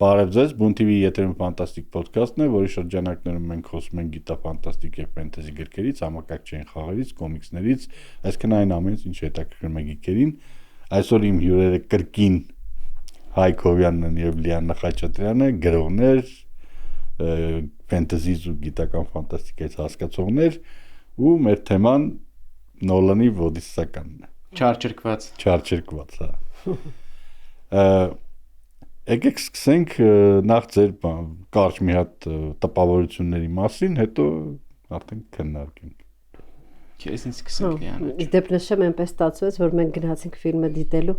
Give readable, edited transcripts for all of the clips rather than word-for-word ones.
Բարև ձեզ, Բուն TV եթերում ֆանտաստիկ ոդքասթն է, որի շրջանակներում մենք խոսում ենք գիտաֆանտաստիկ եւ ֆենտեզի գրքերից, համակարգչային խաղերից, կոմիքսներից, այսինքն այն ամենից, ինչ հետաքրքրում է գիքերին։ Այսօր իմ հյուրերը կրկին Հայկ Հովյանն եւ Լիաննա Խաչատրյանը, գրողներ, ֆենտեզի ու գիտական ֆանտաստիկայից հասկացողներ, ու մեր թեման Նոլանի Ոդիսականն է։ Չարչրկված, հա։ Եկեք սկսենք նախ ձեր կարճ մի հատ տպավորությունների մասին, հետո արդեն քննարկենք։ Քեզ ինձ սկսենք Լիանա։ Դեպ նշեմ այնպես ստացվեց, որ մենք գնացինք ֆիլմը դիտելու,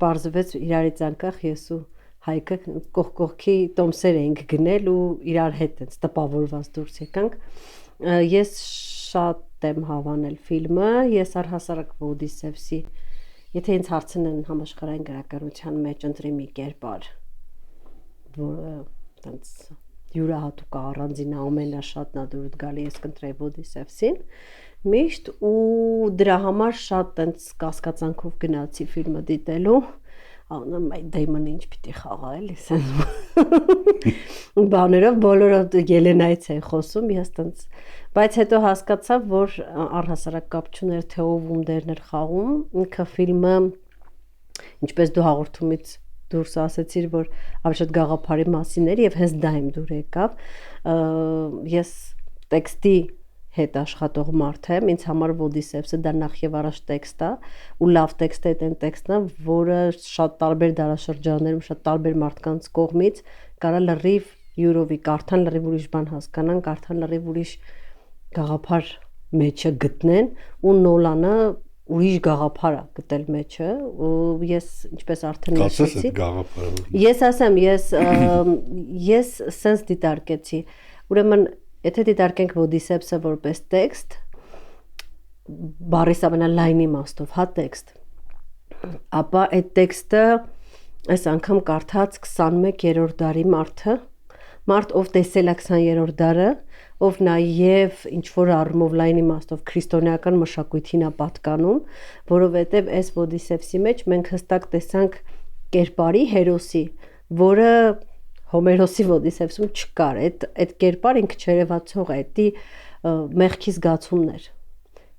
պարզվեց իրարից անկախ ես ու Հայկը կողքի տոմսեր էինք գնել ու իրար հետ այնց տպավորված դուրս եկանք։ Ես շատ եմ հավանել ֆիլմը, ես առհասարակ Ոդիսևսի, եթե ինձ հարցնեն համաշխարհային գրականության մեջ ընտրի մի կերպար, որը այնց յուրահատուկ առանձին ամենաշատն է դուրս գալի, ես կընտրեի Ոդիսևսին միշտ ու դրա համար շատ այնց կասկածանքով գնացի ֆիլմը դիտելու, Դեյմոնը ինչ պիտի խաղա էլի սենց բաներով բոլորը Ելենայից են խոսում, ես այնց, բայց հետո հասկացա, որ առհասարակ կապ չուներ թե ով ում դերն էր խաղում, ինքը ֆիլմը, ինչպես դու հաղորդումից դուրս ասեցիր, որ ավելի շատ գաղափարի մասին էր եւ հենց դա իմ դուր եկավ, ես տեքստի հետ աշխատող մարդ եմ, ինձ համար Ոդիսևսը դա նախ եւ առաջ տեքստ է, ու լավ տեքստը այդ այն տեքստն է, որը շատ տարբեր դարաշրջաններում, շատ տարբեր մարդկանց կողմից կարա լրիվ յուրովի կարդան, լրիվ ուրիշ բան հասկանան, կարդան լրիվ ուրիշ գաղափար մեջը գտնեն, ու Նոլանը ուրիշ գաղափար է գտել մեջը, ու ես ինչպես արդեն նշեցի, ես ասեմ, ես սենց դիտարկեցի, ուրեմն եթե դիտարկենք Ոդիսևսը որպես տեքստ, բառիս ամենալայն իմաստով, հա տեքստ, ապա այդ տեքստը այս անգամ կարդաց 21-րդ դարի մարդ, ով տեսել է 20-րդ դարը, ով նաև ինչ-որ առումով լայն իմաստով քրիստոնեական մշակույթին է պատկանում, որովհետև այս Ոդիսևսի մեջ մենք հստակ տեսանք կերպարի հերոսի, որը Հոմերոսի Ոդիսևսում չկար, այդ կերպար ինքը չերևացող է, դի մեղքի զգացումներ,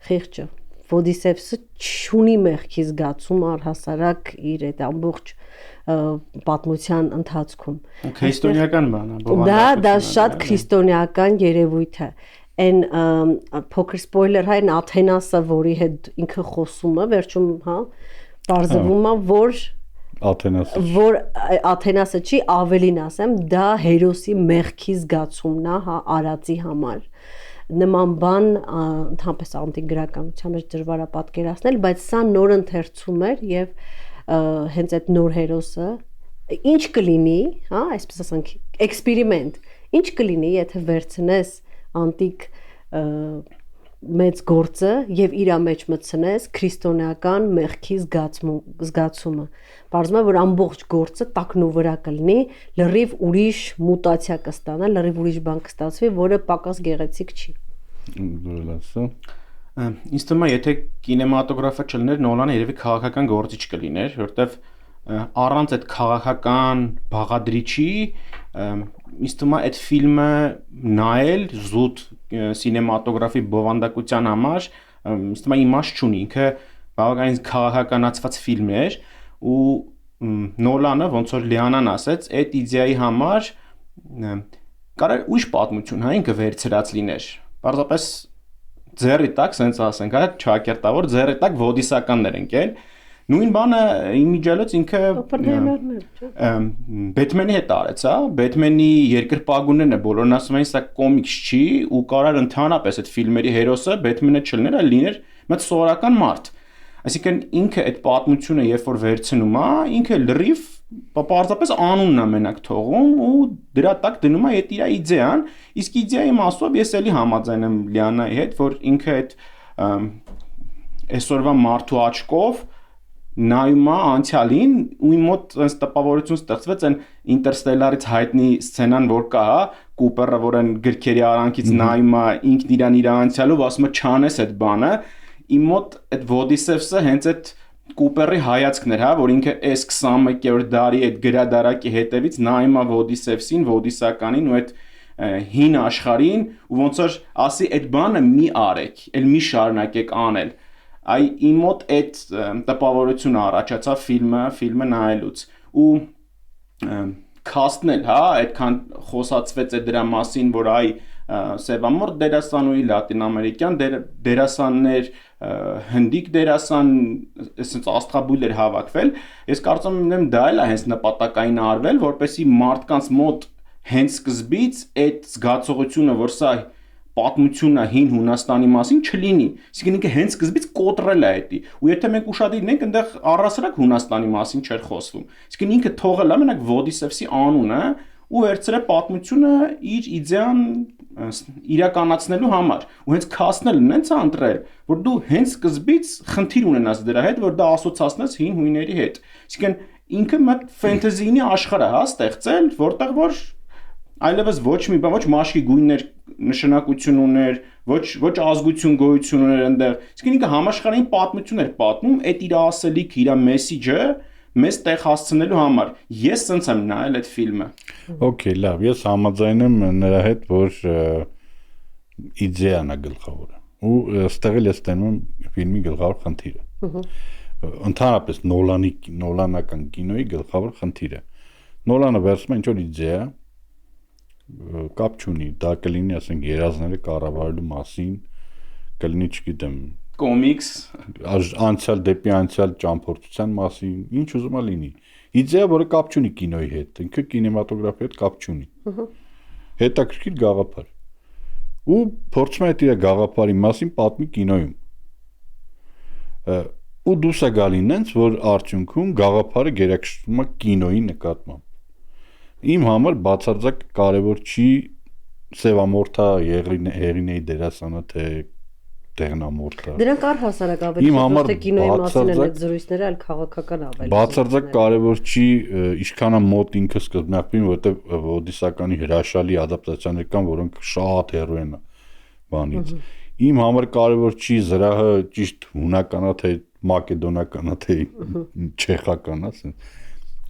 խիղճը, Ոդիսևսը չունի մեղքի զգացում առհասարակ իր այդ ամբողջ պատմության ընթացքում։ Քրիստոնեական բան է, դա շատ քրիստոնեական երևույթ է, այն փոքր սպոյլեր հա, այն Աթենասը, որի հետ ինքը խոսում է, վերջում հա, պարզվում է, որ Աթենասը չի, ավելին ասեմ, դա հերոսի մեղքի զգացումն է, հա, արածի համար, նման բան ընդհանրապես անտիկ գրականության մեջ դժվար է պատկերացնել, բայց սա նոր ընթերցում էր եւ հենց այդ նոր հերոսը ինչ կլինի, հա, այսպես ասենք, էքսպերիմենտ, ինչ կլինի, եթե վերցնես անտիկ մեծ գործը եւ իր մեջ մտցնես քրիստոնեական մեղքի զգացումը։ Պարզվում է, որ ամբողջ գործը տակնու վրա կլինի, լրիվ ուրիշ մուտացիա կստանա, լրիվ ուրիշ բան կստացվի, որը պակաս գեղեցիկ չի։ Ինձ թվում է, եթե կինեմատոգրաֆը չլիներ, Նոլանը երևի քաղաքական գործիչ կլիներ, որտեվ առանց այդ քաղաքական բաղադրիչի, ինձ թվում է այդ ֆիլմը նայել զուտ կինեմատոգրաֆի բովանդակության համար, ինձ թվում է իմաստ չունի, ինքը բավականին քաղաքականացված ֆիլմ էր ու Նոլանը, ոնց որ Լիանան ասեց, այդ իդեայի համար կարա ուրիշ պատմություն, հա, ինքը վերցրած լիներ։ Պարզապես ձեռի տակ, սենց ասենք, հա, չակերտավոր ձեռի տակ Ոդիսականներ ընկել։ Նույն բանը իմիջիալոց ինքը Բեթմենի հետ արեց, հա, Բեթմենի երկրպագուներն է, բոլորն ասում էին, սա կոմիքս չի ու կարար ընդհանրապես այդ ֆիլմերի հերոսը Բեթմենը չլիներ, այլ լիներ մեծ սովորական մարդ։ Այսինքն ինքը այդ պատմությունը երբ որ վերցնում է, ինքը լրիվ պարզապես անունն է մենակ թողում ու դրա տակ դնում է այդ իր իդեան, իսկ իդեայի մասով ես էլի համաձայն եմ Լիանայի հետ, որ ինքը այդ այսօրվա մարդու աչքով նայում է անցյալին ու իմ մոտ այնպես տպավորություն ստեղծվեց այն Ինտերստելարից հայտնի սցենան, որ կա, հա, Կուպերը, որ այն գրքերի արանքից նայում է ինքն իր անցյալով, ասում է չանես այդ բանը, իմ մոտ այդ Ոդիսևսը հենց այդ Կուպերի հայացքն էր, հա, որ ինքը այս 21-րդ դարի այդ գրադարակի հետևից նայում է Ոդիսևսին, Ոդիսականին ու այդ հին աշխարհին ու ոնց որ ասի այդ բանը մի արեք, այլ մի շարունակեք անել։ Այ իմ մոտ այդ տպավորությունը առաջացավ ֆիլմը նայելուց ու քաստնել, հա, այդքան խոսացվեց է դրա մասին, որ այ Սևամորտ դերասանուի լատինամերիկյան դերասաններ, հնդիկ դերասան, այսպես աստղաբույլ էր հավաքվել։ Ես կարծում եմ դա էլ է հենց նպատակային արվել, որպեսզի մարդկանց մոտ հենց սկզբից այդ զգացողությունը, որ սա պատմությունը հին Հունաստանի մասին չլինի։ Իսկին ինքը հենց սկզբից կոտրել է դա։ Ու եթե մենք ուշադիր լինենք, այնտեղ առհասարակ Հունաստանի մասին չէր խոսվում։ Իսկին ինքը թողել է մենակ Ոդիսևսի անունը ու վերցրել պատմությունը իր իդեան իրականացնելու համար ու հենց քաստնել նենց ընտրել որ դու հենց սկզբից խնդիր ունենաս դրա հետ որ դա ասոցացնես հին հույների հետ իսկեն ինքը մտ ֆենտեզիի աշխարհ է հա ստեղծել որտեղ որ այլևս ոչ մի բան ոչ մաշկի գույններ նշանակություն ուներ ոչ ազգություն գոյություն ուներ այնտեղ իսկեն ինքը համաշխարհային պատմություն էր պատմում այդ իր ասելիք իր մեսիջը մեզ տեղ հասցնելու համար ես սենց եմ նայել այդ ֆիլմը Okay, լավ, ես համաձայն եմ նրա հետ, որ իդեան է գլխավորը։ Ու այստեղ էլ ես տենում եմ ֆիլմի գլխավոր խնդիրը։ Ընդհանրապես նոլանական կինոյի գլխավոր խնդիրը։ Նոլանը վերցնում է ինչ-որ իդեա, կապ չունի, դա կլինի, ասենք, երազները կառավարելու մասին, կլինի, չգիտեմ, կոմիքս, անցյալ դեպի անցյալ ճամփորդության մասին, ինչ ուզում է լինի։ Իդեա, որը կապ չունի կինոյի հետ, ինքը կինեմատոգրաֆի հետ կապ չունի։ Հետաքրքիր գաղափար։ Ու փորձում է իր գաղափարի մասին պատմի կինոյում։ Ու դուրս է գալի նենց, որ արդյունքում գաղափարը գերակշռում է կինոյի նկատմամբ։ Իմ համար բացարձակ կարևոր չի Սևամորթա Հեղինեի դերասանը թե Տեխնամորթը։ Դրանք առհասարակ ավելի թե կինոյի մասին են այդ զրույցները, այլ քաղաքական ավելի։ Բացարձակ կարևոր չի ինչքան է մոտ ինքը սկզբնախին, որովհետև Ոդիսականի հրաշալի ադապտացիաներ կան, որոնք շատ հեռու են բանից։ Իմ համար կարևոր չի զրահը ճիշտ հունականա թե մակեդոնականա թե չեխականա,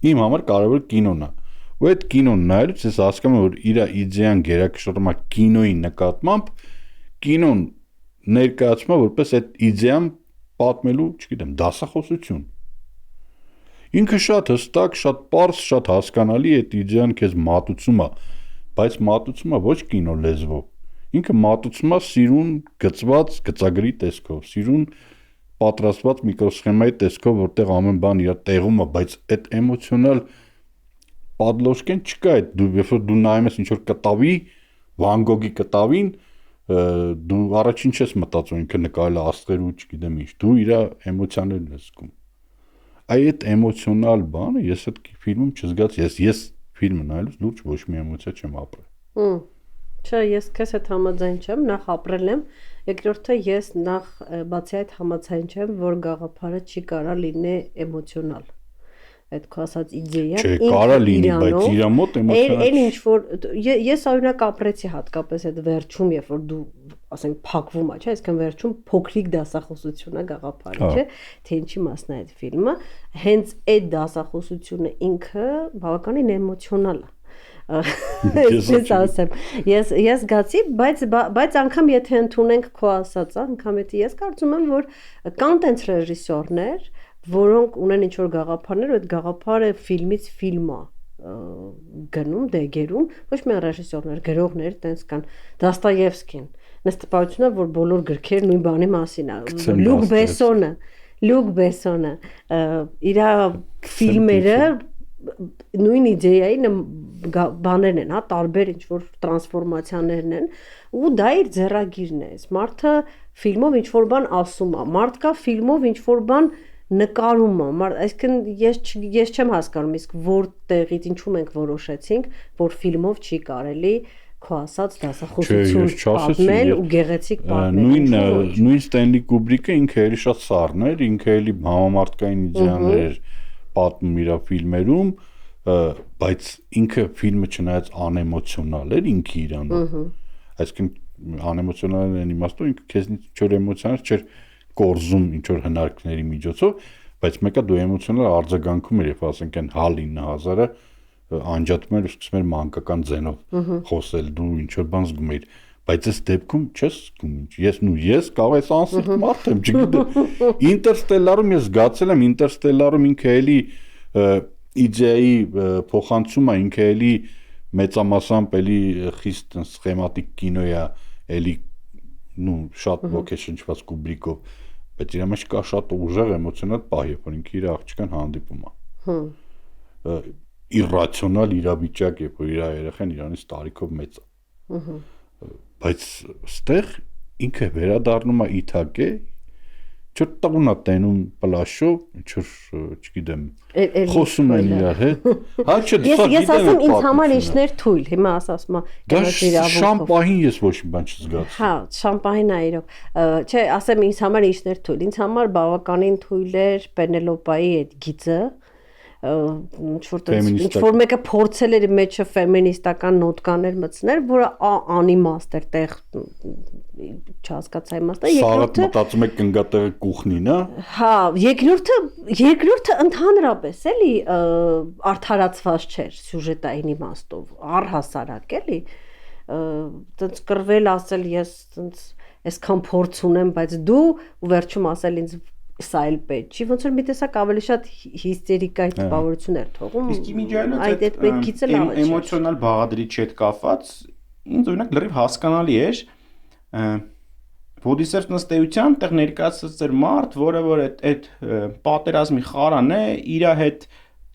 իմ համար կարևոր կինոն է։ Ու այդ կինոն նայելուց ես հասկանում եմ, որ իր իդեան գերակշռում է կինոյի նկատմամբ, կինոն ներկայացում է որպես այդ իդեան պատմելու, չգիտեմ, դասախոսություն։ Ինքը շատ հստակ, շատ պարզ, շատ հասկանալի այդ իդեան քեզ մատուցում է, բայց մատուցում է ոչ կինո լեզվով։ Ինքը մատուցում է սիրուն գծված գծագրի տեսքով, սիրուն պատրաստված միկրոսխեմայի տեսքով, որտեղ ամեն բան իր տեղում է, բայց այդ էմոցիոնալ պատլոշկեն չկա այդ դու երբ որ դու նայում ես ինչ որ կտավի, Վան Գոգի կտավին, դու առաջին չես մտածում ինքը նկարել է աստղերու, չգիտեմ ինչ, դու իր էմոցիաներն ես զգում։ Այդ էմոցիոնալ բանը ես այդ ֆիլմում չզգաց, ես ֆիլմը նայելուց լուրջ ոչ մի էմոցիա չեմ ապրել։ Չէ, ես քեզ հետ համաձայն չեմ, նախ ապրել եմ, երկրորդը ես նախ բացի այդ համաձայն չեմ, որ գաղափարը չի կարա լինի էմոցիոնալ։ Այդ քո ասած իդեա Չէ, կարա լինի, բայց իր մոտ էմոցիոնալ։ Այն ինչ որ ես օրինակ ապրեցի հատկապես այդ վերջում, երբ որ դու ասենք փակվում է, չէ, այսինքն վերջում փոքրիկ դասախոսություն է գաղափարի, չէ, թե ինչի մասն է այդ ֆիլմը, հենց այդ դասախոսությունը ինքը բավականին էմոցիոնալ է։ Ես ասեմ, ես զգացի, բայց անգամ եթե ընդունենք քո ասածը, անգամ եթե ես կարծում եմ, որ կան տենց ռեժիսորներ, որոնք ունեն ինչ-որ գաղափարներ, ու այդ գաղափարը ֆիլմից ֆիլմ է գնում, դեգերում, ոչ միայն ռեժիսորներ, գրողներ, տենց կան, Դոստոևսկին, նես տպավորությունն է, որ բոլոր գրքերը նույն բանի մասին է, Լյուկ Բեսոնը, իր ֆիլմերը նույն իդեայի բաներն են, հա, տարբեր ինչ-որ տրանսֆորմացիաներն են, ու դա իր ձեռագիրն է, մարդը ֆիլմով ինչ-որ բան ասում է, մարդ կա ֆիլմով ինչ-որ բան նկարում է, այսինքն ես չեմ հասկանում, իսկ որտեղից ինչու մենք որոշեցինք, որ ֆիլմով չի կարելի քո ասած դասախոսություն պատմել ու գեղեցիկ պատմել։ Նույն Ստենլի Կուբրիկը ինքը էլի շատ սառն էր, ինքը էլի համամարտկային իդեաներ պատմում իր ֆիլմերում, բայց ինքը ֆիլմը չնայած անէմոցիոնալ էր ինքը իրանով։ Այսինքն անէմոցիոնալ են իմաստով ինքը քեզնից ինչ որ էմոցիաներ չէր կորզում ինչ որ հնարքների միջոցով, բայց մեկը դու էմոցիոնալ արձագանքում ես, երբ ասենք այն HAL 9000-ը անջատում էր ու սկսում էր մանկական ձենով խոսել, դու ինչ որ բան զգում էիր, բայց այս դեպքում չես զգում ինչ։ Ես կարող ես անսիրտ մարդ եմ, չգիտեմ։ Ինտերստելլարում ես զգացել եմ, Ինտերստելլարում ինքը էլի իդեայի փոխանցումը, ինքը էլի մեծամասամբ էլի խիստ սխեմատիկ կինո է, էլի շատ ոգեշնչված Կուբրիկով, բայց իր մեջ կա շատ ուժեղ էմոցիոնալ պահ, երբ որ ինքը իր աղջկան հանդիպում է։ Իրրացիոնալ իրավիճակ, երբ որ իր երեխան իրանից տարիքով մեծ է։ Բայց ստեղ ինքը վերադառնում է Իթակե, չոր տղունա տենում պլաշով, ինչ որ, չգիտեմ, խոսում են իր հետ։ Հա չէ, ես ասում ինձ համար ինչներ թույլ, հիմա ասում եմ շամպահին ես ոչ մի բան չզգացի։ Հա, շամպահին է իրոք։ Չէ, ասեմ ինձ համար ինչներ թույլ։ Ինձ համար բավականին թույլ էր Պենելոպայի այդ գիծը, ինչ որ մեկը փորձել էր մեջը ֆեմինիստական նոտկաներ մտցնել, որը անիմաստ էր տեղ չհասկացա իմաստը, երկրորդը մտածում եք կնգատեղը կուխնին, հա, երկրորդը ընդհանրապես էլի արդարացված չէր սյուժետային իմաստով, առհասարակ էլի, տենց կռվել ասել ես տենց այսքան փորձ ունեմ, բայց դու ու վերջում ասել ինձ սա էլ պետք չի, ոնց որ մի տեսակ ավելի շատ հիստերիկայի տպավորություն էր թողում։ Իսկ իմիջիայլոց այդ էմոցիոնալ բաղադրիչի հետ կապված ինձ օրինակ լրիվ հասկանալի էր Բոդիսեֆտն ըստ էության տեղ ներկայացած էր մարդ, որը որ այդ պատերազմի խարան է իր հետ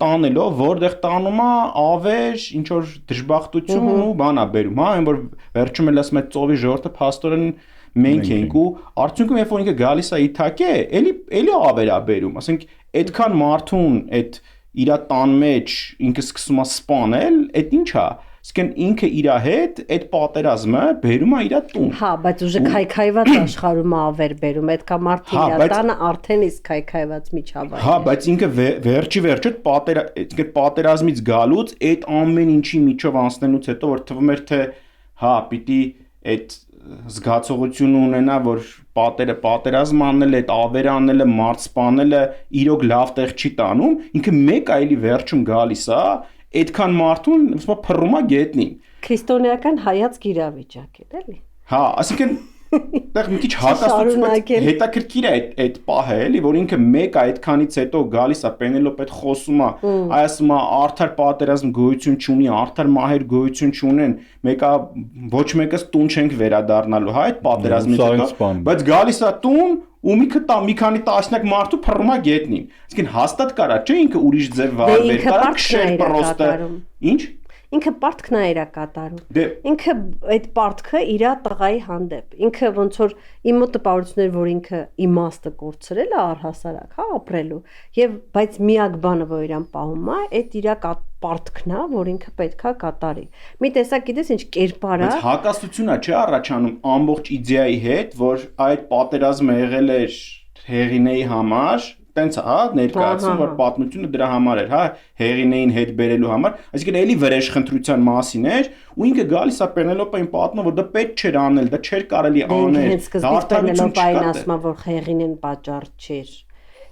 տանելով, որտեղ տանում է ավեր, ինչ որ դժբախտություն ու բանա բերում, հա, այն որ վերջում էլ ասում է ծովի ժողովուրդը փաստորեն մենք ենք ու արդյունքում երբ որ ինքը գալիս է Իթակե, էլի ավեր է բերում, ասենք այդքան մարդուն այդ իր տան մեջ ինքը սկսում է սպանել, այդ ի՞նչ է։ Իսկ ինքը իր հետ այդ պատերազմը բերում է իր տուն։ Հա, բայց ուժը քայքայված աշխարհում ավեր բերում, այդքա մարդը իր տանը արդեն իսկ քայքայված միջավայր։ Հա, բայց ինքը վերջը պատերազմից գալուց այդ ամեն ինչի միջով անցնելուց հետո որ թվում էր թե հա, պիտի այդ զգացողությունը ունենա, որ պատերազմ անելը, այդ ավերը անելը, մարդ սպանելը իրոք լավ տեղ չի տանում, ինքը մեկ այլի վերջում գալիս է, այդքան մարդուն փռում է գետնին։ Քրիստոնեական հայացք իրավիճակ է, էլի։ Հա, այսինքն դեռ մի քիչ հակասություն հետաքրքիր է այդ պահը, էլի, որ ինքը մեկ այդքանից հետո գալիս է Պենելոպետ խոսում է, ասում է արդար պատերազմ գոյություն չունի, արդար մահեր գոյություն չունեն, մեկը ոչ մեկս տուն չենք վերադառնալու, հա, այդ պատերազմից հետո, բայց գալիս է տուն ու մի քանի տասնյակ մարդու փռում է գետնին։ Այսինքն հաստատ կարա, չէ՞ ինքը ուրիշ ձև վարվեր, կարա քշեր պրոստը։ Ինչ։ Ինքը պարտքն է իրա կատարում։ Ինքը այդ պարտքը իրա տղայի հանդեպ։ Ինքը ոնց որ իմ մոտ տպավորություններ, որ ինքը իմաստը կորցրել է առհասարակ, հա, ապրելու։ Եվ բայց միակ բանը, որ իրան պահում է, այդ իրա պարտքն է, որ ինքը պետքա կատարի։ Մի տեսակ գիտես ինչ կերպար է։ Բայց հակասությունա չէ առաջանում ամբողջ իդեայի հետ, որ այդ պատերազմը եղել էր Հեղինեի համար, տենց հա ներկայացում որ պատմությունը դրա համար էր, հա, Հեղինեին հետ բերելու համար, այսինքն էլի վրեժխնդրության մասին էր, ու ինքը գալիս է Պենելոպային պատմում, որ դա պետք չէր անել, դա չէր կարելի անել։ Դա Պենելոպային ասում է, որ Հեղինեն պատճառ չէր։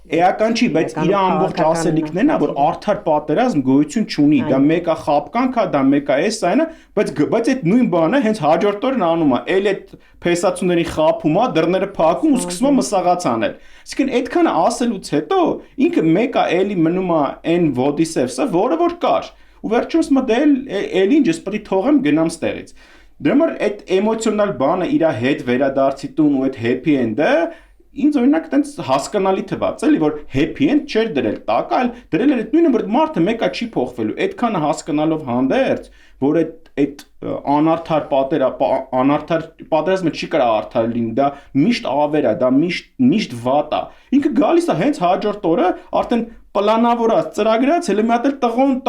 Էական չի, բայց իր ամբողջ ասելիքներն է, որ արդար պատերազմ գոյություն չունի, դա մեկը խապկանք է, դա մեկը էս այնը, բայց այդ նույն բանը հենց հաջորդ օրն անում է, էլ այդ փեսացուների խապում է, դռները փակում ու սկսում է մսաղաց անել։ Այսինքն այդքանը ասելուց հետո ինքը մեկը էլի մնում է այն Ոդիսեվսը, որը որ կար։ Ու վերջում ասում է դե էլի ինչ ես պետք է թողեմ գնամ ստեղից։ Դրա համար այդ էմոցիոնալ բանը իր հետ վերադարձի տուն ու այդ happy end-ը ինձ օրինակ տենց հասկանալի թվաց, էլի որ happy end չէր դրել տակ, այլ դրել էր այդ նույնը, որ մարդը մեկա չի փոխվելու, այդքանը հասկանալով հանդերձ, որ այդ անարդար պատերազմը չի կարա արդար լինի, դա միշտ ավեր է, դա միշտ վատ է։ Ինքը գալիս է հենց հաջորդ օրը արդեն պլանավորած, ծրագրած, հենց մի հատ էլ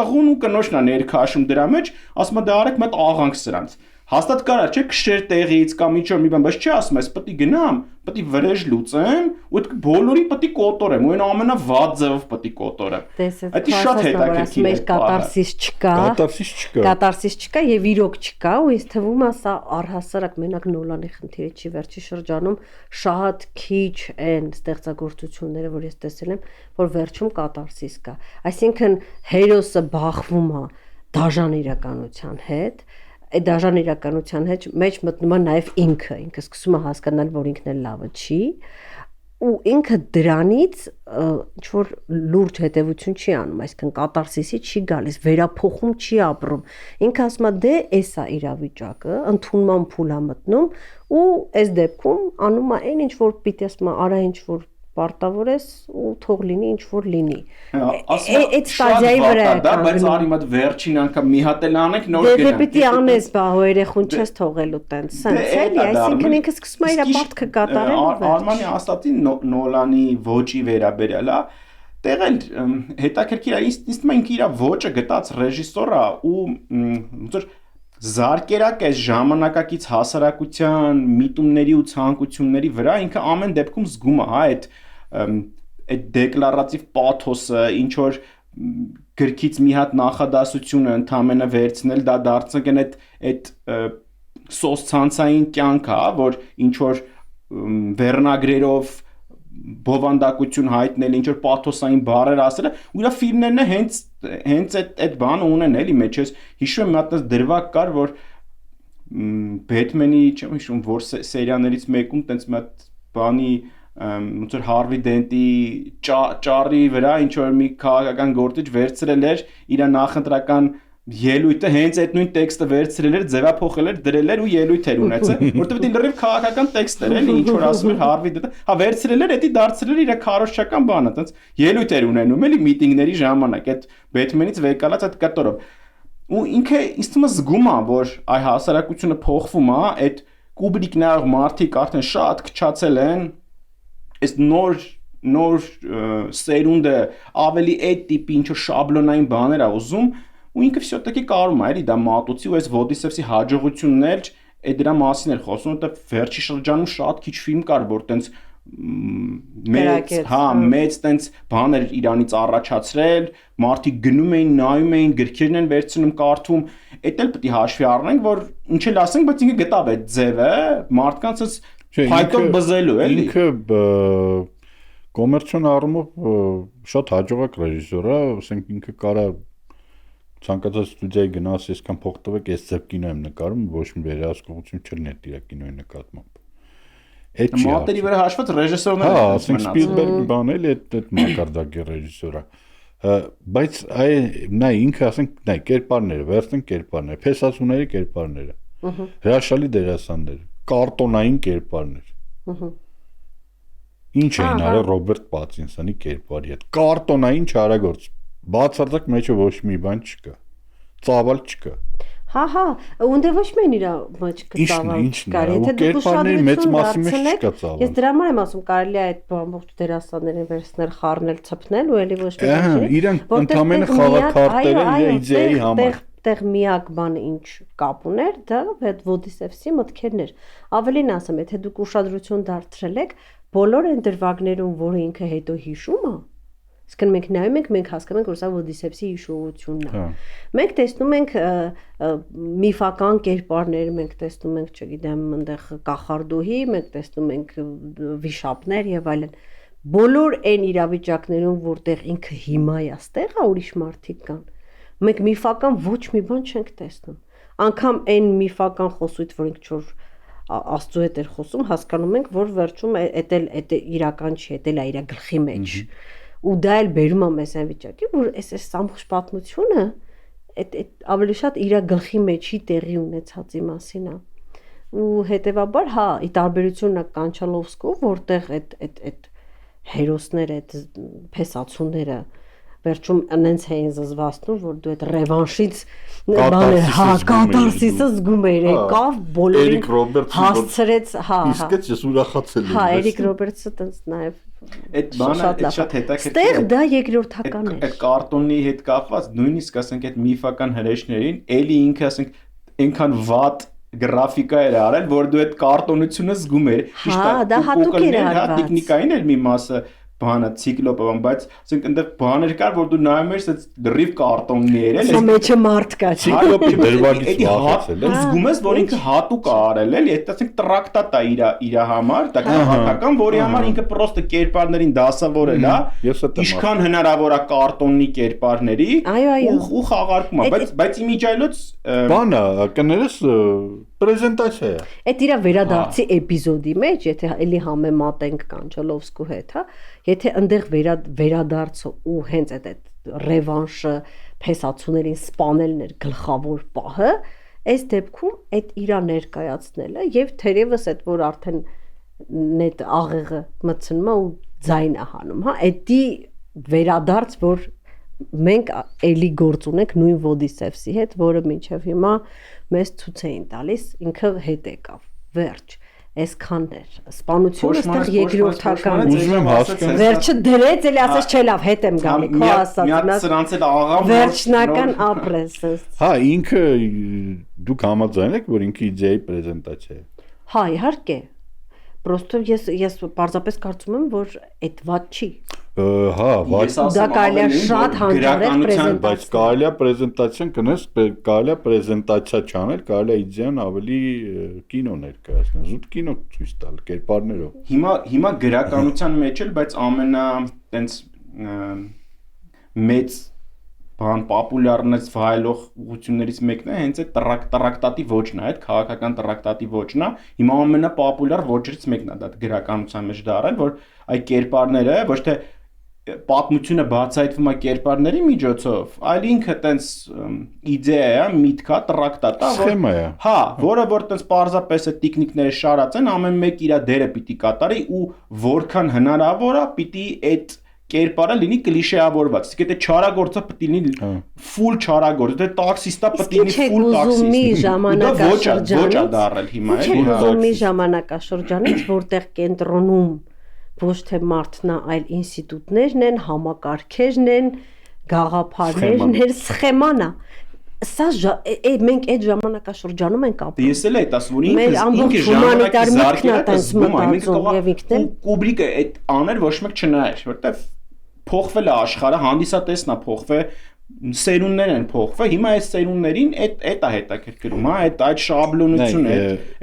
տղուն ու կնոջն է ներքաշում դրա մեջ, ասում է դա արեք մոտ աղանք սրանց։ Հաստատ կարա չէ քշեր տեղից կամ ինչ-որ մի բան, բայց չի ասում, ես պետք է գնամ, պետք է վրեժ լուծեմ, ու այդ բոլորի պետք է կոտորեմ, ու այն ամենավատ ձևով պետք է կոտորեմ։ Այդ շատ հետաքրքիր է։ Կատարսիս չկա եւ իրոք չկա, ու ինձ թվում է սա առհասարակ մենակ Նոլանի խնդիրը չի, վերջի շրջանում շատ քիչ են ստեղծագործությունները, որ ես տեսել եմ, որ վերջում կատարսիս կա։ Այսինքն հերոսը բախվում է դաժան իրականության հետ, այդ դաժան իրականության մեջ մտնում է նաև ինքը սկսում է հասկանալ, որ ինքն էլ լավը չի, ու ինքը դրանից ինչ որ լուրջ հետևություն չի անում, այսինքն կատարսիսի չի գալիս, վերափոխում չի ապրում։ Ինքը ասում է դե էսա իրավիճակը, ընդունման փուլ է մտնում, ու այս դեպքում անում է այն ինչ որ պիտի ասում է, արա ինչ որ պարտավոր ես ու թող լինի ինչ որ լինի։ Այդ ստադիայի վրա է, բայց արի մոտ վերջին անգամ մի հատ էլ անենք նոր գնանք։ Դե պիտի անես, բա հո երեխուն չես թողելու տենց, սենց էլի, այսինքն ինքը սկսում է իր պարտքը կատարել։ Արմանի Աստատի Նոլանի ոճի վերաբերյալ է, տեղել հետաքրքիր է, ինձ թվում է ինքը իր ոճը գտած ռեժիսոր է ու ոնց որ զարկերակ այս ժամանակակից հասարակության միտումների ու ցանկությունների վրա ինքը ամեն դեպքում զգում է, հա, այդ դեկլարատիվ պաթոսը, ինչ որ գրքից մի հատ նախադասությունը ընդամենը վերցնել, դա դարձնեն այդ սոցցանցային կյանքը, հա, որ ինչ որ վերնագրերով բովանդակություն հայտնել, ինչ որ պաթոսային բառեր ասելը, ու իր ֆիլմներն հենց այդ բանը ունեն էլի մեջ, ես հիշում եմ մի հատ դրվագ կար, որ Բեթմենի, չեմ հիշում, որ սերիաներից մեկում տենց մի հատ բանի ոնց որ Հարվի Դենտի ճառի վրա ինչ որ մի քաղաքական գործիչ վերցրել էր իր նախընտրական ելույթը հենց այդ նույն տեքստը վերցրել էր, ձևափոխել էր, դրել էր ու ելույթ էր ունեցել, որտեղ դի լրիվ քաղաքական տեքստ էր, էլի ինչ որ ասում էր Հարվի Դենտը, հա վերցրել էր, էդի դարձրել էր իր քարոզչական բանը, այտենց ելույթ էր ունենում, էլի միտինգների ժամանակ, այդ Բեթմենից վեկալած այդ կտորով։ Ու ինքը ինձ թվում է զգում է, որ այ հասարակությունը փոխվում է, այդ Կուբրիկ նայող մարդիկ արդեն շատ քչացել են, այս նոր սերունդը ավելի այդ տիպի ինչ որ շաբլոնային բաներ է ուզում, ու ինքը всё-таки կարում է, էլի դա մատուցի ու այս Ոդիսևսի հաջողությունն էլ այդ դրա մասին էր խոսում, որտեղ վերջի շրջանում շատ քիչ ֆիլմ կար, որ տենց մեծ տենց բաներ իրանից առաջացրել, մարդիկ գնում էին, նայում էին, գրքերն են վերցնում, կարդում, այդ էլ պետք է հաշվի առնենք, որ ինչ էլ ասենք, բայց ինքը գտավ այդ ձևը, մարդկանց փայտով բզելու, էլի։ Ինքը կոմերցիոն առումով շատ հաջողակ ռեժիսոր է, ասենք ինքը կարա ցանկացած ստուդիայի գնաս, այսքան փող տվեք, այս ձև կինո եմ նկարում, ոչ մի վերահսկողություն չլինի այդ իր կինոյի նկատմամբ։ Այդ չի։ Մատերի վրա հաշված ռեժիսորները։ Հա, ասենք Սպիլբերգի բան էլ այդ մակարդակի ռեժիսոր է։ Բայց նա ինքը ասենք, նայ կերպարները, վերցնենք կերպարները, փեսացուների կերպարները։ Հրաշալի դերասաններ, կարտոնային կերպարներ։ Ինչ էին արել Ռոբերտ Պատինսոնի կերպարի հետ։ Կարտոնային չարագործ։ Բացարձակ մեջը ոչ մի բան չկա։ Ծավալ չկա։ Հա, ունդ ոչ մեն իր մեջ կծավալ չկար, եթե դուք ուշադրություն դարձնեք, ես դրա համար եմ ասում, կարելի է այդ ամբողջ դերասաններին վերցնել, խառնել, ցփնել ու էլի ոչ մի բան չի։ Իրանք ընդամենը խաղաքարտեր են իր իդեայի համար։ Տեղ միակ բանը ինչ կապ ուներ, դա այդ Ոդիսևսի մտքերն էր։ Ավելին ասեմ, եթե դուք ուշադրություն դարձրել եք, բոլոր այն դրվագներում, որը ինքը հետո հիշում է, Իսկն մենք նայում ենք, մենք հասկանում ենք, որ սա Ոդիսևսի հիշողությունն է։ Մենք տեսնում ենք միֆական կերպարներ, մենք տեսնում ենք, չգիտեմ, այնտեղ կախարդուհի, մենք տեսնում ենք վիշապներ եւ այլն։ Բոլոր այն իրավիճակներում, որտեղ ինքը հիմա է, այստեղ է ուրիշ մարդիկ կան։ Մենք միֆական ոչ մի բան չենք տեսնում։ Անկամ այն միֆական խոսույթ, որ ինքը չոր Աստծո հետ էր խոսում, հասկանում ենք, որ վերջում էդ իրական չի, էդ էլ է իր գլխի մեջ։ Ու դա էլ բերում է մեզ այն վիճակի, որ այս ամբողջ պատմությունը ավելի շատ իր գլխի մեջի տեղի ունեցածի մասին է։ Ու հետեւաբար, հա, ի տարբերություն է Կանչալովսկու, որտեղ այդ հերոսները, այդ փեսացուները վերջում այնց էին զզվացնում, որ դու այդ ռևանշից բաներ, հա, կատարսիսը զգում էիր, եկավ բոլորին հասցրեց, հա, իսկ ես ուրախացել եմ։ Հա, Էրիկ Ռոբերտսը տենց նաև այդ բանը շատ հետաքրքիր է։ Ստեղ դա երկրորդական է։ Այդ կարտոնի հետ կապված նույնիսկ ասենք այդ միֆական հրեշներին, էլի ինքը ասենք այնքան վատ գրաֆիկա էր արել, որ դու այդ կարտոնությունը զգում էր։ դա հատուկ էր արված։ Տեխնիկային էր մի մասը բանը ցիկլոպը, բայց ասենք այնտեղ բաներ կար, որ դու նայում ես այդ դրիվ կարտոններ էլ։ Սա մեջը մարդ կա։ Ցիկլոպի դրվագից վախեցել է։ Զգում ես, որ ինքը հատուկ է արել, էլի, այդ ասենք տրակտատ է իր համար, դա քաղաքական, որի համար ինքը պրոստը կերպարներին դասավորել է, ինչքան հնարավոր է կարտոնի կերպարների ու խաղարկում է, բայց իմիջայլոց բանը կներես պրեզենտացիա է։ Այդ իր վերադարձի էպիզոդի մեջ, եթե էլի համեմատենք Կանչելովսկու հետ, հա, եթե այնտեղ վերադարձը ու հենց այդ ռևանշը փեսացուներին սպանելն էր գլխավոր պահը, այս դեպքում այդ իրա ներկայացնելը եւ թերևս այդ որ արդեն նետ աղեղը մտցնում է ու ձայն է հանում, հա, այդի վերադարձ որ մենք էլի գործ ունենք նույն Ոդիսևսի հետ, որը մինչև հիմա մեզ ցույց էին տալիս, ինքը հետ եկավ, վերջ, այսքան էր, սպանությունը ստեղ երկրորդական էր, ուզում եմ հասկանալ, վերջը դրեց, էլի ասես չէ լավ, հետ եմ գալի, քո ասած, սրանց էլ աղամ վերջնական ապրեսս։ Հա, ինքը դուք համաձայն եք, որ ինքը իդեայի պրեզենտացիա է։ Հա, իհարկե։ Պրոստո ես պարզապես կարծում եմ, որ այդ ված չի։ Հա, դա կարելի է շատ հանրահայտ պրեզենտացիա, բայց կարելի է պրեզենտացիան կնես, կարելի է պրեզենտացիա չանել, կարելի է իդեան ավելի կինո ներկայացնել, զուտ կինո ցույց տալ կերպարներով։ Հիմա գրականության մեջ էլ, բայց ամենա տենց մեծ բան պոպուլյարնես վայելող ուղղություններից մեկն է հենց այդ տրակտատի ոճն է, այդ քաղաքական տրակտատի ոճն է։ Հիմա ամենապոպուլյար ոճերից մեկն է դա գրականության մեջ դարել, որ այդ կերպարները ոչ թե պատմությունը բացահայտվում է կերպարների միջոցով, այլ ինքը տենց իդեա է, միտք է, տրակտատ է, սխեմա է։ Հա, որը որ տենց պարզապես է տեխնիկները շարածեն, ամեն մեկ իր դերը պիտի կատարի ու որքան հնարավոր է պիտի այդ կերպարը լինի կլիշեավորված։ Իսկ եթե չարագործը պետք է լինի full չարագործ, եթե տաքսիստա պետք է լինի full տաքսիստ։ Ոչ է դարել հիմա, էլի։ Ժամանակաշրջանից, որտեղ կենտրոնում ոչ թե մարդն է, այլ ինստիտուտներն են, համակարգերն են, գաղափարներն են, սխեման է։ Սա մենք այդ ժամանակաշրջանում ենք ապրում։ Ես էլ այդ ասում, որ ինքը ժամանակի զարգելը զգում է, մենք կարող Կուբրիկը այդ աներ ոչ մեկ չնայեր, որտեվ փոխվել է աշխարհը, հանդիսատեսն է փոխվել, սերունդներ են փոխվել, հիմա այս սերունդներին այդ է հետաքրքրում, հա, այդ շաբլոնությունը,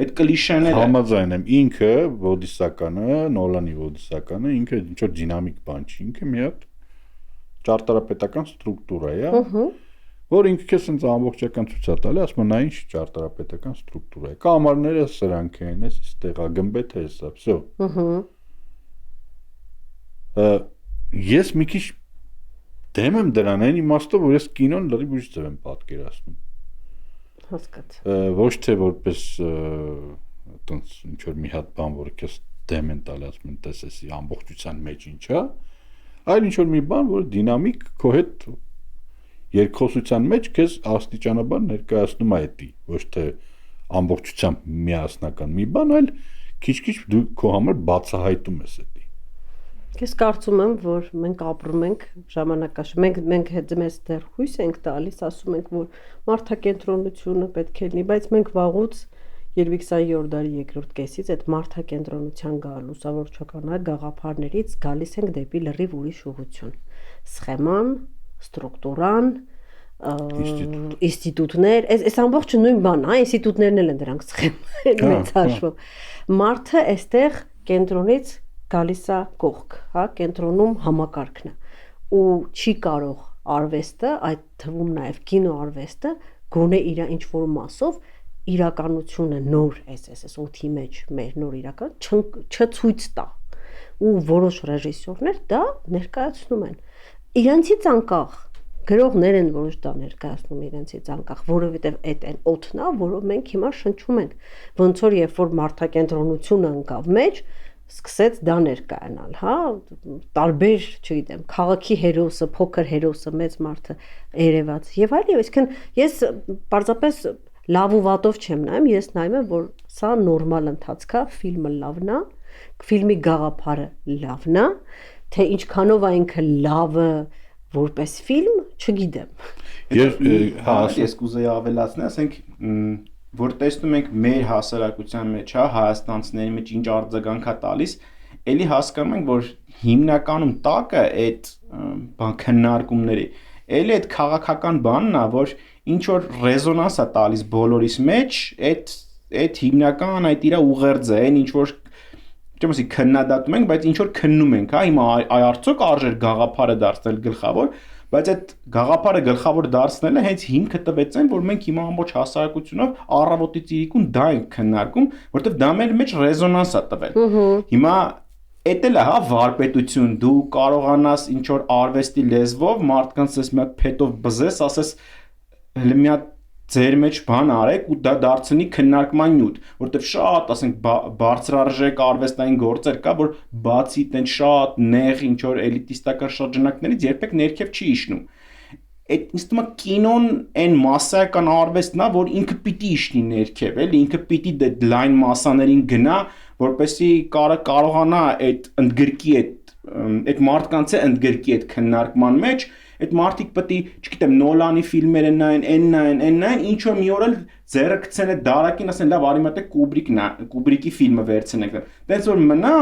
այդ կլիշեները։ Համաձայն եմ, ինքը Ոդիսականը, Նոլանի Ոդիսականը, ինքը ինչ որ դինամիկ բան չի, ինքը մի հատ ճարտարապետական ստրուկտուրա է, հա։ Որ ինքը քեզ ինձ ամբողջական ցույց է տալի, ասում նա ինչ ճարտարապետական ստրուկտուրա է։ Կամարները սրանք են, էս իստեղա գմբեթը էսա, վсё։ Ես մի քիչ դեմ եմ դրան այն իմաստով, որ ես կինոն լրիվ ուրիշ ձև եմ պատկերացնում։ Հասկացա։ Ոչ թե որպես այտենց ինչ որ մի հատ բան, որ քեզ դեմ են տալի, ասում են տեսեսի ամբողջության մեջ ինչա, այլ ինչ որ մի բան, որ դինամիկ քո հետ երկխոսության մեջ քեզ աստիճանաբար ներկայացնում է դա, ոչ թե ամբողջությամբ միասնական մի բան, այլ քիչ-քիչ դու քո համար բացահայտում ես դա։ Ես կարծում եմ, որ մենք ապրում ենք ժամանակաշրջան, մենք հետ մեզ դեռ հույս ենք տալիս, ասում ենք, որ մարդակենտրոնությունը պետք է լինի, բայց մենք վաղուց երբ 20-րդ դարի երկրորդ կեսից այդ մարդակենտրոնության լուսավորչական գաղափարներից գալիս ենք դեպի լրիվ ուրիշ ուղղություն։ Սխեման, ստրուկտուրան, ինստիտուտներ, այս ամբողջը նույն բանն է, ինստիտուտներն էլ են դրանք սխեմ մեծ հաշվով։ Մարդը այստեղ կենտրոնից գալիս է կողք, հա, կենտրոնում համակարգն է ու չի կարող արվեստը, այդ թվում նաև կինոարվեստը գոնե իր ինչ որ մասով իրականությունը նոր այս օդի մեջ մեր նոր իրական չցույց տա ու որոշ ռեժիսորներ դա ներկայացնում են իրենցից անկախ գրողներ են որոշ դա ներկայացնում իրենցից անկախ, որովհետև այդ այն օդն է, որով մենք հիմա շնչում ենք։ Ոնց որ երբ որ մարդակենտրոնությունը ընկավ մեջ, սկսեց դա ներկայանալ, հա, տարբեր, չգիտեմ, քաղաքի հերոսը, փոքր հերոսը, մեծ մարդը երևաց եւ այլն, այսինքն ես պարզապես լավ ու վատով չեմ նայում, ես նայում եմ, որ սա նորմալ ընթացք է, ֆիլմը լավն է, ֆիլմի գաղափարը լավն է, թե ինչքանով է ինքը լավը որպես ֆիլմ, չգիտեմ։ Ես կուզեի ավելացնել, ասենք որ տեսնում ենք մեր հասարակության մեջ, հա, հայաստանցիների մեջ ինչ արձագանք է տալիս, էլի հասկանում ենք, որ հիմնականում տակը այդ բան քննարկումների, էլի այդ քաղաքական բանն է, որ ինչ որ ռեզոնանս է տալիս բոլորիս մեջ, այդ հիմնական այդ իր ուղերձը, այն ինչ որ չեմ ասի քննադատում ենք, բայց ինչ որ քննում ենք, հա, հիմա արդյոք արժեր գաղափարը դարձնել գլխավոր, բայց այդ գաղափարը գլխավոր դարձնելը հենց հիմքը տվեց այն, որ մենք հիմա ամբողջ հասարակությունով առավոտից իրիկուն դա ենք քննարկում, որովհետև դա մեր մեջ ռեզոնանս է տվել։ Հիմա էդ էլ է, հա, վարպետություն, դու կարողանաս ինչ որ արվեստի լեզվով մարդկանց ես մի հատ փետով բզես, ասես հələ մի հատ ձեր մեջ բան արեք ու դա դարձնի քննարկման նյութ, որովհետև շատ, ասենք, բարձրարժեք արվեստային գործեր կա, որ բացի տենց շատ նեղ ինչ որ էլիտիստական շրջանակներից երբեք ներքև չի իջնում։ Այդ ինձ թվում է կինոն այն մասսայական արվեստն է, որ ինքը պիտի իջնի ներքև, էլի ինքը պիտի դե լայն մասաներին գնա, որպեսզի կարողանա այդ ընդգրկի այդ մարդկանց է ընդգրկի այդ քննարկման մեջ, այդ մարդիկ պետք է, չգիտեմ, Նոլանի ֆիլմերը նայեն, ինչ որ մի օր էլ ձեռը գցեն այդ դարակին, ասեն, լավ, արի մտեք Կուբրիկի ֆիլմը վերցնենք։ Դենց որ մնա,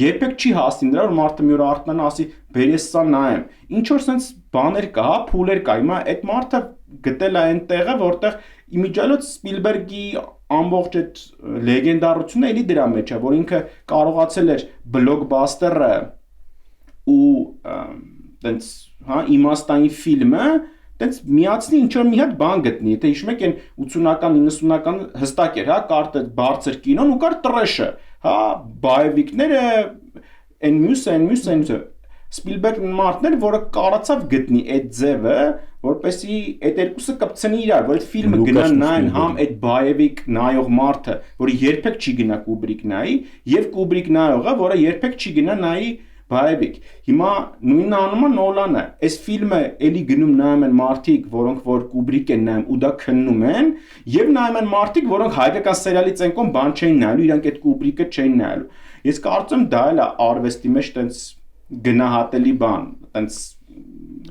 երբեք չի հասնի դրա, որ մարդը մի օր արթնանա, ասի, բեր ես սա նայեմ։ Ինչ որ sense բաներ կա, հա, փուլեր կա։ Հիմա այդ մարդը գտել է այն տեղը, որտեղ իմիջիալոց Սպիլբերգի ամբողջ այդ լեգենդարությունը էլի դրա մեջ է, որ ինքը կարողացել էր բլոկբասթերը ու տենց, հա, իմաստային ֆիլմը տենց միացնի ինչ որ մի հատ բան գտնի, եթե հիշում եք այն 80-ական 90-ական հստակ էր, հա, կար այդ բարձր կինոն ու կար տրեշը, հա, բայևիկները, այն մյուսը Սպիլբերգն մարդներ, որը կարողացավ գտնի այդ ձևը, որպեսզի այդ երկուսը կպցնի իրար, որ այդ ֆիլմը գնա նայեն համ այդ բայևիկ նայող մարդը, որը երբեք չի գնա Կուբրիկ նայի, եւ Կուբրիկ նայողը, որը երբեք չի գնա նայի բայևիկ։ Հիմա նույնն անում է Նոլանը։ Այս ֆիլմը էլի գնում նայում են մարդիկ, որոնք որ Կուբրիկ են նայում ու դա քննում են, եւ նայում են մարդիկ, որոնք հայկական սերիալից են կոմ բան չէին նայելու, իրանք այդ Կուբրիկը չէին նայելու։ Ես կարծում դա էլ է արվեստի մեջ տենց գնահատելի բան, տենց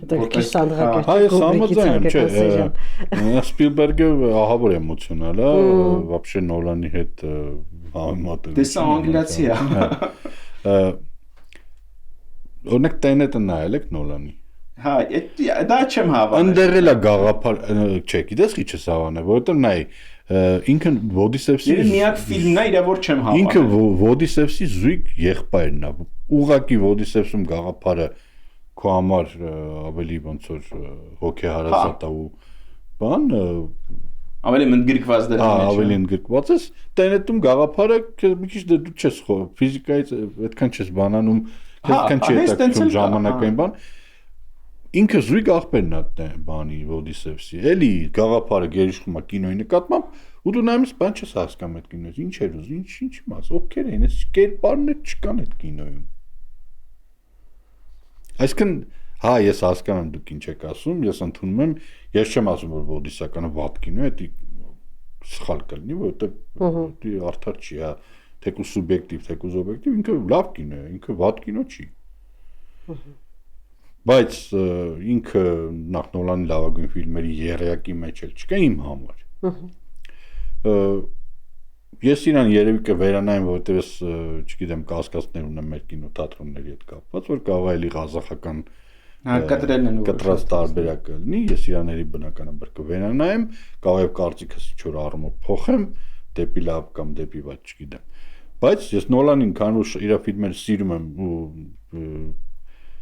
Հայ համաձայն եմ, չէ։ Սպիլբերգը ահավոր էմոցիոնալ է, вообще Նոլանի հետ համեմատել։ Դե սա անգլիացի է։ Օրինակ Տենետը նայել եք Նոլանի։ Հա, դա չեմ հավատում։ Ընդեղել է գաղափար, չէ, գիտես ի՞նչ է սավանը, որովհետև նայ ինքը Ոդիսևսի միակ ֆիլմն է, իրա որ չեմ հավատում։ Ինքը Ոդիսևսի զույգ եղբայրն է։ Ուղղակի Ոդիսևսում գաղափարը քո համար ավելի ոնց որ հոգեհարազատ է ու բան ավելի ընդգրկված դրա մեջ։ Ավելի ընդգրկված ես։ Տենետում գաղափարը մի քիչ դու չես ֆիզիկայից այդքան չես բանանում, այդքան չի հետաքրքրում ժամանակային բան։ Ինքը զույգ ախպերն է բանի Ոդիսևսի։ Էլի գաղափարը գերիշխում է կինոյի նկատմամբ, ու դու նայում ես, բան չես հասկանում այդ կինոյից, ինչ էր ուզում, ինչ իմաց, ովքեր են, այս կերպարներ չկան այդ կինոյում։ Այսինքն, հա, ես հասկանում եմ դուք ինչ եք ասում, ես ընդունում եմ, ես չեմ ասում, որ Ոդիսականը վատ կինո է, դա սխալ կլինի, որովհետև դա արդար չի, հա, թեկուզ սուբյեկտիվ, թեկուզ օբյեկտիվ, ինքը լավ կինո է, ինքը վատ կինո չի։ Բայց ինքը նախ Նոլանի լավագույն ֆիլմերի երեակի մեջ էլ չկա իմ համար։ Ես իրան երևի կվերանայեմ, որովհետև ես, չգիտեմ, կասկածներ ունեմ մեր կինոթատրոնների հետ կապված, որ կարող է էլի ղազախական կտրած տարբերակը լինի, ես իրաների բնականաբար կվերանայեմ, կարող է կարծիքս ինչ-որ առումով փոխեմ, դեպի լավ կամ դեպի վատ, չգիտեմ։ Բայց ես Նոլանին քան որ իր ֆիլմերը սիրում եմ ու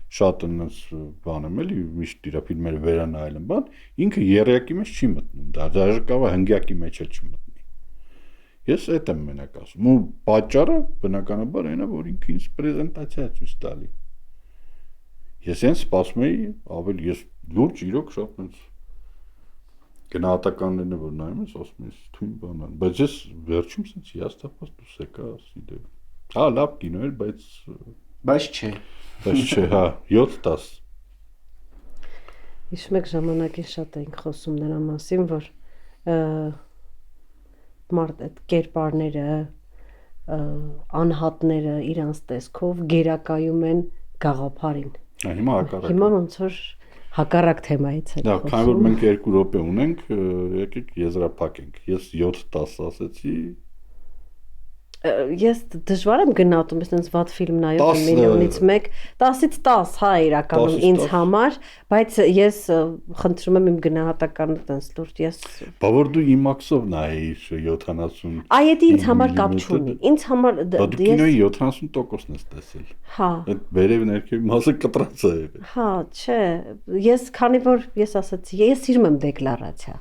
շատ այնպես բան եմ էլի միշտ իր ֆիլմերը վերանայել եմ բան ինքը երեակի մեջ չի մտնում դա դաժե կարող է հնգյակի մեջ էլ չմտնի ես այդ եմ մենակ ասում ու պատճառը բնականաբար այնա որ ինքը ինձ պրեզենտացիա ցույց տալի ես այն սպասում էի ավելի ես լուրջ իրոք շատ այնց գնահատականներն որ նայում ես ասում ես թույն բան ան բայց ես վերջում sense հիաստապած դուս եկա ասի դե հա լավ կինո էր բայց չէ Բայց չէ, հա, 7-10 Հիշում եք ժամանակին շատ էինք խոսում նրա մասին, որ մարդ այդ կերպարները, անհատները իրանց տեսքով գերակայում են գաղափարին։ Հիմա հակառակը։ Հիմա ոնց որ հակառակ թեմայից են Դա քանի որ մենք 2 րոպե ունենք, եկեք եզրափակենք։ Ես 7-10 ասեցի։ Ես դժվար եմ գնահատում, այսպես վատ ֆիլմ նայում միլիոնից 1, 10-ից 10, հա, իրականում ինձ համար, բայց ես խնդրում եմ իմ գնահատականը տենց լուրջ, ես Բա որ դու IMAX-ով նայեիր 70։ Այդ ինձ համար կապ չունի։ Ինձ համար Դու կինոյի 70%-ն ես տեսել։ Հա։ Այդ վերև ներքևի մասը կտրած է եղել։ Հա, չէ, ես քանի որ ես ասացի, ես սիրում եմ դեկլարացիա։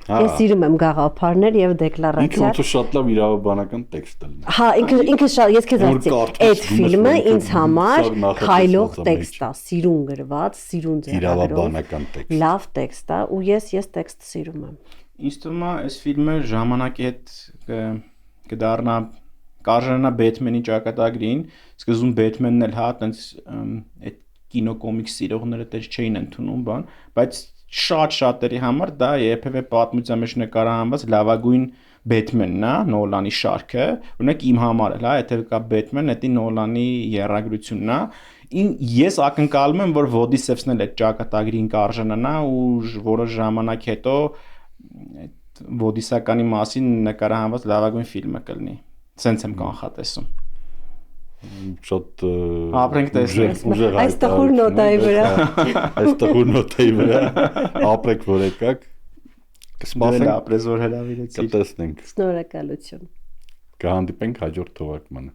Ես սիրում եմ գաղափարներ եւ դեկլարացիա։ Ինքը ոնց շատլավ իրավաբանական տեքստ է։ Հա, ինքը շատ, ես քեզ ասացի, այդ ֆիլմը ինձ համար քայլող տեքստ է, սիրուն գրված, սիրուն ձեռագրով։ Իրավաբանական տեքստ։ Լավ տեքստ է ու ես տեքստը սիրում եմ։ Ինձ թվում է, այս ֆիլմը ժամանակի հետ կդառնա կարժանա Բեթմենի ճակատագրին, սկզբում Բեթմենն էլ հա, տենց այդ կինո կոմիքս սիրողները դեռ չէին ընդունում բան, բայց շատ-շատերի համար դա երբևէ պատմության մեջ նկարահանված լավագույն Բեթմենն է, Նոլանի շարքը, օրինակ իմ համար էլ, հա, եթե կա Բեթմեն, դա Նոլանի եռագրությունն է։ Ես ակնկալում եմ, որ Ոդիսևսն էլ այդ ճակատագրին կարժանանա ու որոշ ժամանակ հետո այդ Ոդիսականի մասին նկարահանված լավագույն ֆիլմը կլինի։ Սենց եմ կանխատեսում։ Շատ ապրենք տեսնենք այս տխուր նոտայի վրա այս տխուր նոտայի վրա ապրեք որ եկաք կսպասենք ապրես որ հրավիրեցի կտեսնենք շնորհակալություն կհանդիպենք հաջորդ թողարկմանը